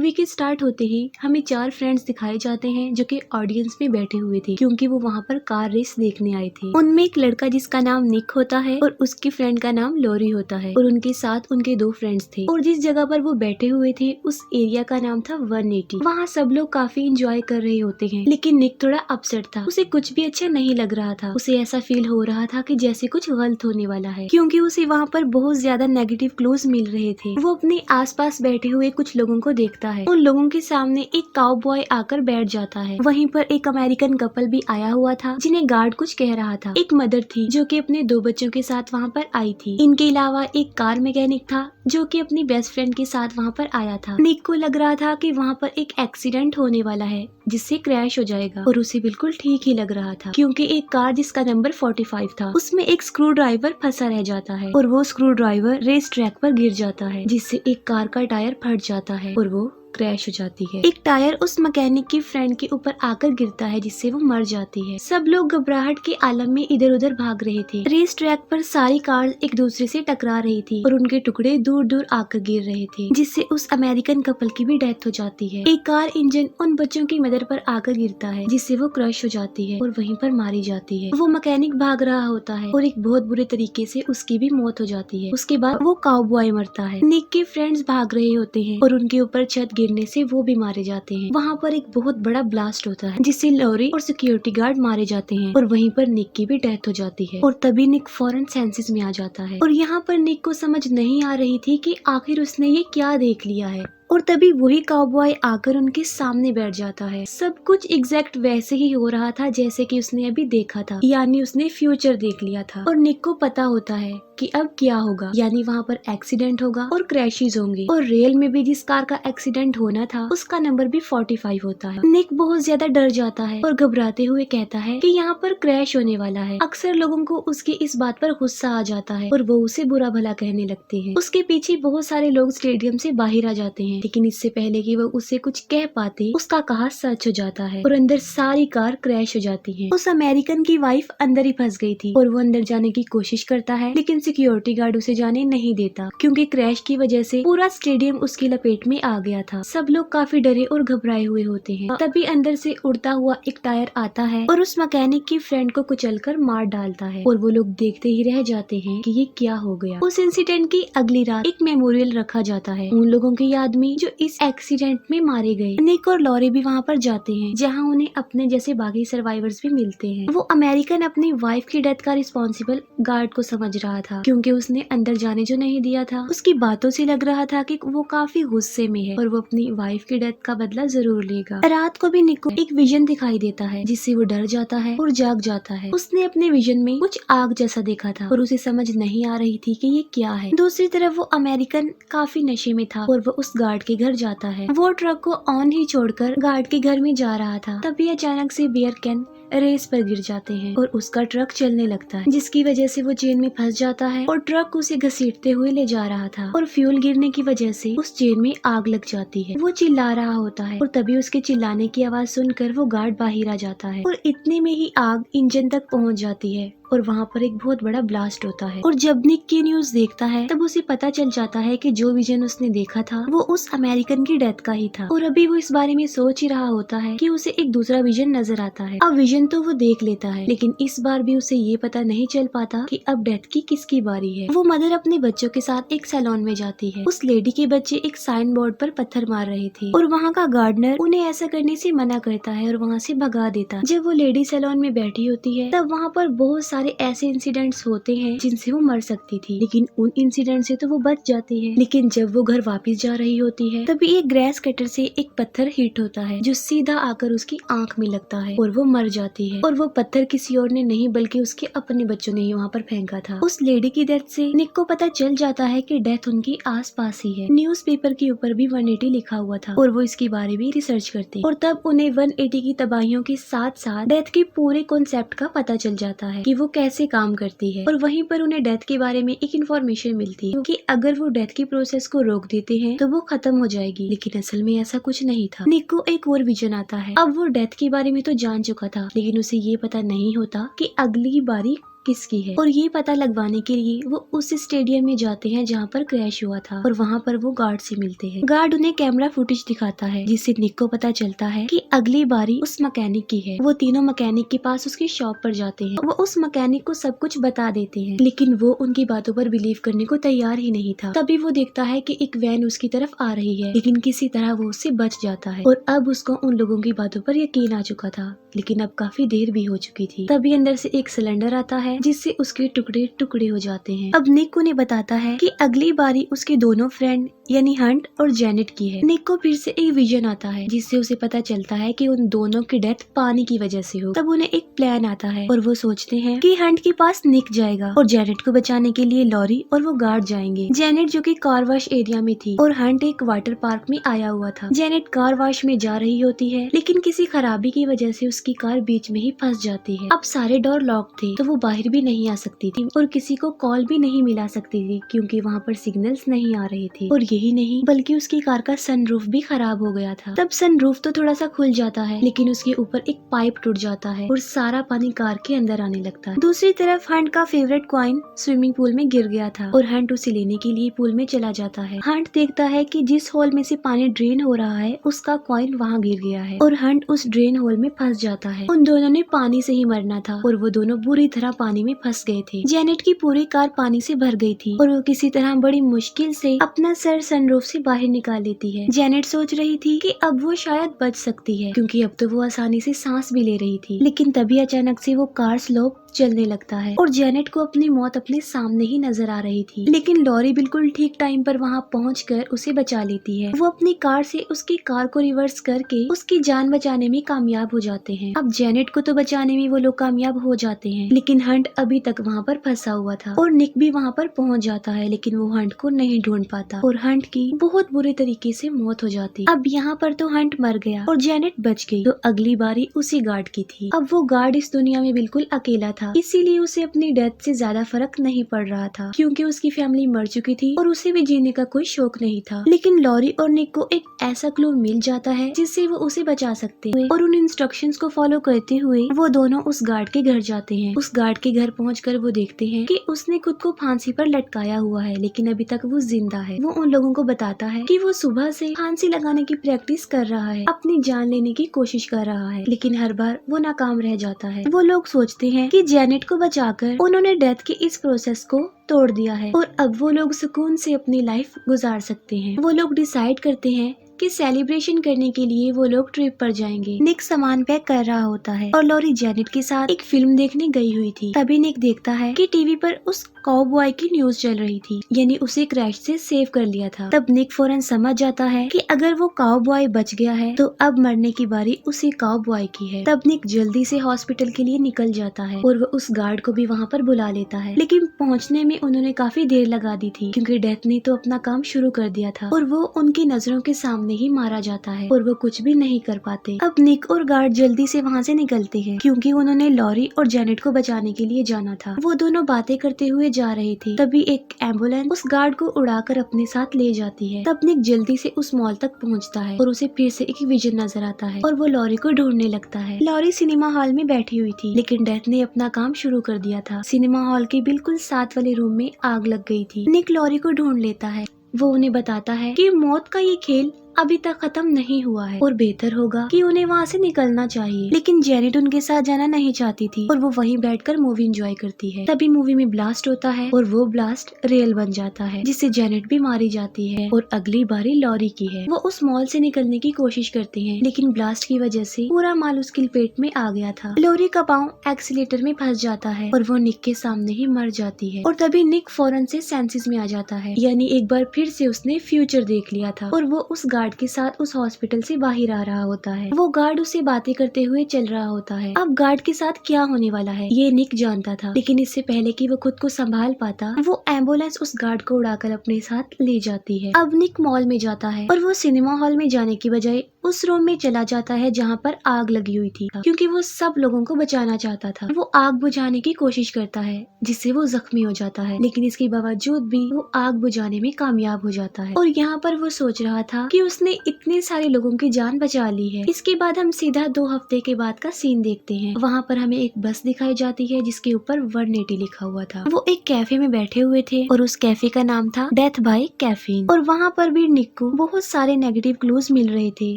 Movie के start होते ही हमें 4 फ्रेंड्स दिखाए जाते हैं जो कि ऑडियंस में बैठे हुए थे क्योंकि वो वहाँ पर कार रेस देखने आए थे। उनमें एक लड़का जिसका नाम निक होता है और उसकी फ्रेंड का नाम लॉरी होता है और उनके साथ उनके 2 फ्रेंड्स थे और जिस जगह पर वो बैठे हुए थे उस एरिया का नाम था 180। वहाँ सब लोग काफी इंजॉय कर रहे होते हैं लेकिन निक थोड़ा अपसेट था। उसे कुछ भी अच्छा नहीं लग रहा था। उसे ऐसा फील हो रहा था कि जैसे कुछ गलत होने वाला है क्योंकि उसे वहाँ पर बहुत ज्यादा नेगेटिव क्लूज मिल रहे थे। वो अपने आसपास बैठे हुए कुछ लोगों को देखता है। उन लोगों के सामने एक काउबॉय आकर बैठ जाता है। वहीं पर एक अमेरिकन कपल भी आया हुआ था जिन्हें गार्ड कुछ कह रहा था। एक मदर थी जो कि अपने 2 बच्चों के साथ वहाँ पर आई थी। इनके अलावा एक कार मैकेनिक था जो कि अपनी बेस्ट फ्रेंड के साथ वहाँ पर आया था। निक को लग रहा था कि वहाँ पर एक एक्सीडेंट होने वाला है जिससे क्रैश हो जाएगा और उसे बिल्कुल ठीक ही लग रहा था क्योंकि एक कार जिसका नंबर 45 था उसमें एक स्क्रू ड्राइवर फंसा रह जाता है और वो स्क्रू ड्राइवर रेस ट्रैक पर गिर जाता है जिससे एक कार का टायर फट जाता है और वो क्रैश हो जाती है। एक टायर उस मैकेनिक की फ्रेंड के ऊपर आकर गिरता है जिससे वो मर जाती है। सब लोग घबराहट के आलम में इधर उधर भाग रहे थे। रेस ट्रैक पर सारी कार एक दूसरे से टकरा रही थी और उनके टुकड़े दूर दूर आकर गिर रहे थे जिससे उस अमेरिकन कपल की भी डेथ हो जाती है। एक कार इंजन उन बच्चों की मदर पर आकर गिरता है जिससे वो क्रश हो जाती है और वहीं पर मारी जाती है। वो मैकेनिक भाग रहा होता है और एक बहुत बुरे तरीके से उसकी भी मौत हो जाती है। उसके बाद वो काउबॉय मरता है। निक के फ्रेंड्स भाग रहे होते हैं और उनके ऊपर छत गिरने से वो भी मारे जाते हैं। वहाँ पर एक बहुत बड़ा ब्लास्ट होता है जिससे लॉरी और सिक्योरिटी गार्ड मारे जाते हैं और वहीं पर निक की भी डेथ हो जाती है और तभी निक फौरन सेंसेस में आ जाता है। और यहाँ पर निक को समझ नहीं आ रही थी कि आखिर उसने ये क्या देख लिया है और तभी वही काउबॉय आकर उनके सामने बैठ जाता है। सब कुछ एग्जैक्ट वैसे ही हो रहा था जैसे कि उसने अभी देखा था, यानी उसने फ्यूचर देख लिया था और निक को पता होता है कि अब क्या होगा, यानी वहाँ पर एक्सीडेंट होगा और क्रैशेस होंगे और रेल में भी जिस कार का एक्सीडेंट होना था उसका नंबर भी 45 होता है। निक बहुत ज्यादा डर जाता है और घबराते हुए कहता है कि यहाँ पर क्रैश होने वाला है। अक्सर लोगों को उसकी इस बात पर गुस्सा आ जाता है और वो उसे बुरा भला कहने लगते हैं। उसके पीछे बहुत सारे लोग स्टेडियम से बाहर आ जाते हैं लेकिन इससे पहले कि वो उसे कुछ कह पाते उसका कहा सच हो जाता है और अंदर सारी कार क्रैश हो जाती है। उस अमेरिकन की वाइफ अंदर ही फंस गई थी और वो अंदर जाने की कोशिश करता है लेकिन सिक्योरिटी गार्ड उसे जाने नहीं देता क्योंकि क्रैश की वजह से पूरा स्टेडियम उसकी लपेट में आ गया था। सब लोग काफी डरे और घबराए हुए होते हैं। तभी अंदर से उड़ता हुआ एक टायर आता है और उस मैकेनिक की फ्रेंड को कुचलकर मार डालता है और वो लोग देखते ही रह जाते हैं कि ये क्या हो गया। उस इंसिडेंट की अगली रात एक मेमोरियल रखा जाता है उन लोगों की याद में जो इस एक्सीडेंट में मारे गए। निक और लॉरी भी वहाँ पर जाते हैं जहाँ उन्हें अपने जैसे बाकी सर्वाइवर्स भी मिलते हैं। वो अमेरिकन अपनी वाइफ की डेथ का रिस्पॉन्सिबल गार्ड को समझ रहा था क्योंकि उसने अंदर जाने जो नहीं दिया था। उसकी बातों से लग रहा था कि वो काफी गुस्से में है और वो अपनी वाइफ की डेथ का बदला जरूर लेगा। रात को भी निक को एक विजन दिखाई देता है जिससे वो डर जाता है और जाग जाता है। उसने अपने विजन में कुछ आग जैसा देखा था और उसे समझ नहीं आ रही थी कि ये क्या है। दूसरी तरफ वो अमेरिकन काफी नशे में था और वो उस गार्ड के घर जाता है। वो ट्रक को ऑन ही छोड़कर गार्ड के घर में जा रहा था तभी अचानक से बियर कैन रेस पर गिर जाते हैं और उसका ट्रक चलने लगता है जिसकी वजह से वो चेन में फंस जाता है और ट्रक उसे घसीटते हुए ले जा रहा था और फ्यूल गिरने की वजह से उस चेन में आग लग जाती है। वो चिल्ला रहा होता है और तभी उसके चिल्लाने की आवाज सुनकर वो गार्ड बाहर आ जाता है और इतने में ही आग इंजन तक पहुंच जाती है और वहाँ पर एक बहुत बड़ा ब्लास्ट होता है। और जब निक की न्यूज देखता है तब उसे पता चल जाता है कि जो विजन उसने देखा था वो उस अमेरिकन की डेथ का ही था और अभी वो इस बारे में सोच ही रहा होता है कि उसे एक दूसरा विजन नजर आता है। अब विजन तो वो देख लेता है लेकिन इस बार भी उसे ये पता नहीं चल पाता कि अब डेथ की किसकी बारी है। वो मदर अपने बच्चों के साथ एक सैलून में जाती है। उस लेडी के बच्चे एक साइन बोर्ड पर पत्थर मार रहे थे और वहाँ का गार्डनर उन्हें ऐसा करने से मना करता है और वहाँ से भगा देता। जब वो लेडी सैलून में बैठी होती है तब वहाँ पर बहुत सारे ऐसे इंसिडेंट्स होते हैं जिनसे वो मर सकती थी लेकिन उन इंसिडेंट से तो वो बच जाती है। लेकिन जब वो घर वापस जा रही होती है तभी एक ग्रेस कटर से एक पत्थर हिट होता है जो सीधा आकर उसकी आंख में लगता है और वो मर जाती है। और वो पत्थर किसी और ने नहीं बल्कि उसके अपने बच्चों ने ही वहाँ पर फेंका था। उस लेडी की डेथ से निक को पता चल जाता है कि डेथ उनकी आसपास ही है। न्यूज़पेपर के ऊपर भी 180 लिखा हुआ था और वो इसके बारे में रिसर्च करते और तब उन्हें 180 की तबाहियों के साथ साथ डेथ के पूरे कॉन्सेप्ट का पता चल जाता है कि वो कैसे काम करती है। और वहीं पर उन्हें डेथ के बारे में एक इन्फॉर्मेशन मिलती है कि अगर वो डेथ की प्रोसेस को रोक देते हैं तो वो खत्म हो जाएगी लेकिन असल में ऐसा कुछ नहीं था। निक को एक और विजन आता है। अब वो डेथ के बारे में तो जान चुका था लेकिन उसे ये पता नहीं होता कि अगली बारी किसकी है। और ये पता लगवाने के लिए वो उस स्टेडियम में जाते हैं जहाँ पर क्रैश हुआ था और वहाँ पर वो गार्ड से मिलते हैं। गार्ड उन्हें कैमरा फुटेज दिखाता है जिससे निक को पता चलता है कि अगली बारी उस मैकेनिक की है। वो तीनों मैकेनिक के पास उसकी शॉप पर जाते हैं। वो उस मैकेनिक को सब कुछ बता देते हैं, लेकिन वो उनकी बातों पर बिलीव करने को तैयार ही नहीं था। तभी वो देखता है कि एक वैन उसकी तरफ आ रही है, लेकिन किसी तरह वो उससे बच जाता है और अब उसको उन लोगों की बातों पर यकीन आ चुका था, लेकिन अब काफी देर भी हो चुकी थी। तभी अंदर से एक सिलेंडर आता है जिससे उसके टुकड़े टुकड़े हो जाते हैं। अब निक उन्हें बताता है कि अगली बारी उसके दोनों फ्रेंड यानी हंट और जेनेट की है। निक को फिर से एक विजन आता है जिससे उसे पता चलता है कि उन दोनों की डेथ पानी की वजह से हो। तब उन्हें एक प्लान आता है और वो सोचते हैं कि हंट के पास निक जाएगा और जेनेट को बचाने के लिए लॉरी और वो गार्ड जाएंगे। जेनेट जो कि कार वॉश एरिया में थी और हंट एक वाटर पार्क में आया हुआ था। जेनेट कार वॉश में जा रही होती है, लेकिन किसी खराबी की वजह से उसकी कार बीच में ही फंस जाती है। अब सारे डोर लॉक थे तो वो बाहर भी नहीं आ सकती थी और किसी को कॉल भी नहीं मिला सकती थी क्योंकि वहाँ पर सिग्नल्स नहीं आ रहे थे। और यही नहीं बल्कि उसकी कार का सनरूफ भी खराब हो गया था। तब सनरूफ तो थोड़ा सा खुल जाता है, लेकिन उसके ऊपर एक पाइप टूट जाता है और सारा पानी कार के अंदर आने लगता है। दूसरी तरफ हंट का फेवरेट कॉइन स्विमिंग पूल में गिर गया था और हंट उसे लेने के लिए पूल में चला जाता है। हंट देखता है कि जिस होल में से पानी ड्रेन हो रहा है उसका कॉइन वहाँ गिर गया है और हंट उस ड्रेन होल में फंस जाता है। उन दोनों ने पानी से ही मरना था और वो दोनों बुरी तरह पानी में फंस गए थे। जेनेट की पूरी कार पानी से भर गई थी और वो किसी तरह बड़ी मुश्किल से अपना सर सनरूफ से बाहर निकाल लेती है। जेनेट सोच रही थी कि अब वो शायद बच सकती है क्योंकि अब तो वो आसानी से सांस भी ले रही थी, लेकिन तभी अचानक से वो कार स्लोप चलने लगता है और जेनेट को अपनी मौत अपने सामने ही नजर आ रही थी। लेकिन लॉरी बिल्कुल ठीक टाइम पर वहाँ पहुंचकर उसे बचा लेती है। वो अपनी कार से उसकी कार को रिवर्स करके उसकी जान बचाने में कामयाब हो जाते हैं। अब जेनेट को तो बचाने में वो लोग कामयाब हो जाते हैं, लेकिन हंट अभी तक वहाँ पर फंसा हुआ था और निक भी वहाँ पर पहुँच जाता है, लेकिन वो हंट को नहीं ढूंढ पाता और हंट की बहुत बुरे तरीके से मौत हो जाती। अब यहाँ पर तो हंट मर गया और जेनेट बच गई, तो अगली बारी उसी गार्ड की थी। अब वो गार्ड इस दुनिया में बिल्कुल अकेला था, इसीलिए उसे अपनी डेथ से ज्यादा फर्क नहीं पड़ रहा था क्योंकि उसकी फैमिली मर चुकी थी और उसे भी जीने का कोई शौक नहीं था। लेकिन लॉरी और निक को एक ऐसा क्लू मिल जाता है जिससे वो उसे बचा सकते हैं और उन इंस्ट्रक्शंस को फॉलो करते हुए वो दोनों उस गार्ड के घर जाते हैं। उस गार्ड के घर पहुंचकर वो देखते हैं कि उसने खुद को फांसी पर लटकाया हुआ है, लेकिन अभी तक वो जिंदा है। वो उन लोगों को बताता है कि वो सुबह से फांसी लगाने की प्रैक्टिस कर रहा है, अपनी जान लेने की कोशिश कर रहा है, लेकिन हर बार वो नाकाम रह जाता है। वो लोग सोचते हैं कि जेनेट को बचाकर उन्होंने डेथ के इस प्रोसेस को तोड़ दिया है और अब वो लोग सुकून से अपनी लाइफ गुजार सकते हैं। वो लोग डिसाइड करते हैं कि सेलिब्रेशन करने के लिए वो लोग ट्रिप पर जाएंगे। निक सामान पैक कर रहा होता है और लॉरी जेनेट के साथ एक फिल्म देखने गई हुई थी। तभी निक देखता है कि टीवी पर उस काउबॉय की न्यूज चल रही थी, यानी उसे क्रैश से सेव कर लिया था। तब निक फौरन समझ जाता है कि अगर वो काउबॉय बच गया है तो अब मरने की बारी उसी काउबॉय की है। तब निक जल्दी से हॉस्पिटल के लिए निकल जाता है और वो उस गार्ड को भी वहाँ पर बुला लेता है, लेकिन पहुँचने में उन्होंने काफी देर लगा दी थी क्योंकि डेथ ने तो अपना काम शुरू कर दिया था और वो उनकी नजरों के सामने ही मारा जाता है और वो कुछ भी नहीं कर पाते। अब निक और गार्ड जल्दी से वहाँ से निकलते हैं क्योंकि उन्होंने लॉरी और जेनेट को बचाने के लिए जाना था। वो दोनों बातें करते हुए जा रहे थे, तभी एक एम्बुलेंस उस गार्ड को उड़ाकर अपने साथ ले जाती है। तब निक जल्दी से उस मॉल तक पहुँचता है और उसे फिर से एक विजन नजर आता है और वो लॉरी को ढूंढने लगता है। लॉरी सिनेमा हॉल में बैठी हुई थी, लेकिन डेथ ने अपना काम शुरू कर दिया था। सिनेमा हॉल के बिल्कुल साथ वाले रूम में आग लग गई थी। निक लॉरी को ढूंढ लेता है। वो उन्हें बताता है कि मौत का ये खेल अभी तक खत्म नहीं हुआ है और बेहतर होगा कि उन्हें वहाँ से निकलना चाहिए, लेकिन जेनेट उनके साथ जाना नहीं चाहती थी और वो वहीं बैठकर मूवी एंजॉय करती है। तभी मूवी में ब्लास्ट होता है और वो ब्लास्ट रियल बन जाता है जिससे जेनेट भी मारी जाती है और अगली बारी लॉरी की है। वो उस मॉल से निकलने की कोशिश करते हैं, लेकिन ब्लास्ट की वजह से पूरा माल उसके पेट में आ गया था। लॉरी का पाँव एक्सीलेटर में फंस जाता है और वो निक के सामने ही मर जाती है और तभी निक फौरन से सेंसेस में आ जाता है, यानी एक बार फिर से उसने फ्यूचर देख लिया था और वो उस गार्ड के साथ उस हॉस्पिटल से बाहर आ रहा होता है। वो गार्ड उससे बातें करते हुए चल रहा होता है। अब गार्ड के साथ क्या होने वाला है ये निक जानता था, लेकिन इससे पहले कि वो खुद को संभाल पाता वो एम्बुलेंस उस गार्ड को उड़ाकर अपने साथ ले जाती है। अब निक मॉल में जाता है और वो सिनेमा हॉल में जाने की बजाय उस रूम में चला जाता है जहाँ पर आग लगी हुई थी, क्योंकि वो सब लोगों को बचाना चाहता था। वो आग बुझाने की कोशिश करता है जिससे वो जख्मी हो जाता है, लेकिन इसके बावजूद भी वो आग बुझाने में कामयाब हो जाता है। और यहाँ पर वो सोच रहा था कि उसने इतने सारे लोगों की जान बचा ली है। इसके बाद हम सीधा 2 हफ्ते के बाद का सीन देखते हैं। वहाँ पर हमें एक बस दिखाई जाती है जिसके ऊपर 180 लिखा हुआ था। वो एक कैफे में बैठे हुए थे और उस कैफे का नाम था डेथ बाय कैफीन। और वहाँ पर भी निक को बहुत सारे नेगेटिव क्लूज मिल रहे थे,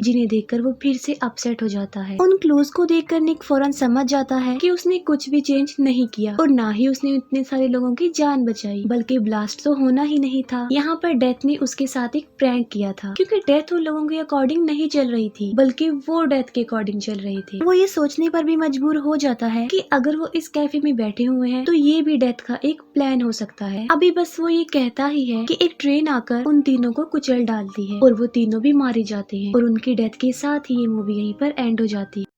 जिन्हें देखकर वो फिर से अपसेट हो जाता है। उन क्लूज को देखकर निक फौरन समझ जाता है कि उसने कुछ भी चेंज नहीं किया और ना ही उसने इतने सारे लोगों की जान बचाई, बल्कि ब्लास्ट तो होना ही नहीं था। यहाँ पर डेथ ने उसके साथ एक प्रैंक किया था, क्योंकि डेथ उन लोगों के अकॉर्डिंग नहीं चल रही थी, बल्कि वो डेथ के अकॉर्डिंग चल रहे थे। वो ये सोचने पर भी मजबूर हो जाता है कि अगर वो इस कैफे में बैठे हुए हैं तो ये भी डेथ का एक प्लान हो सकता है। अभी बस वो ये कहता ही है कि एक ट्रेन आकर उन तीनों को कुचल डालती है और वो तीनों भी मारे जाते हैं और उनकी डेथ के साथ ही ये मूवी यहीं पर एंड हो जाती है।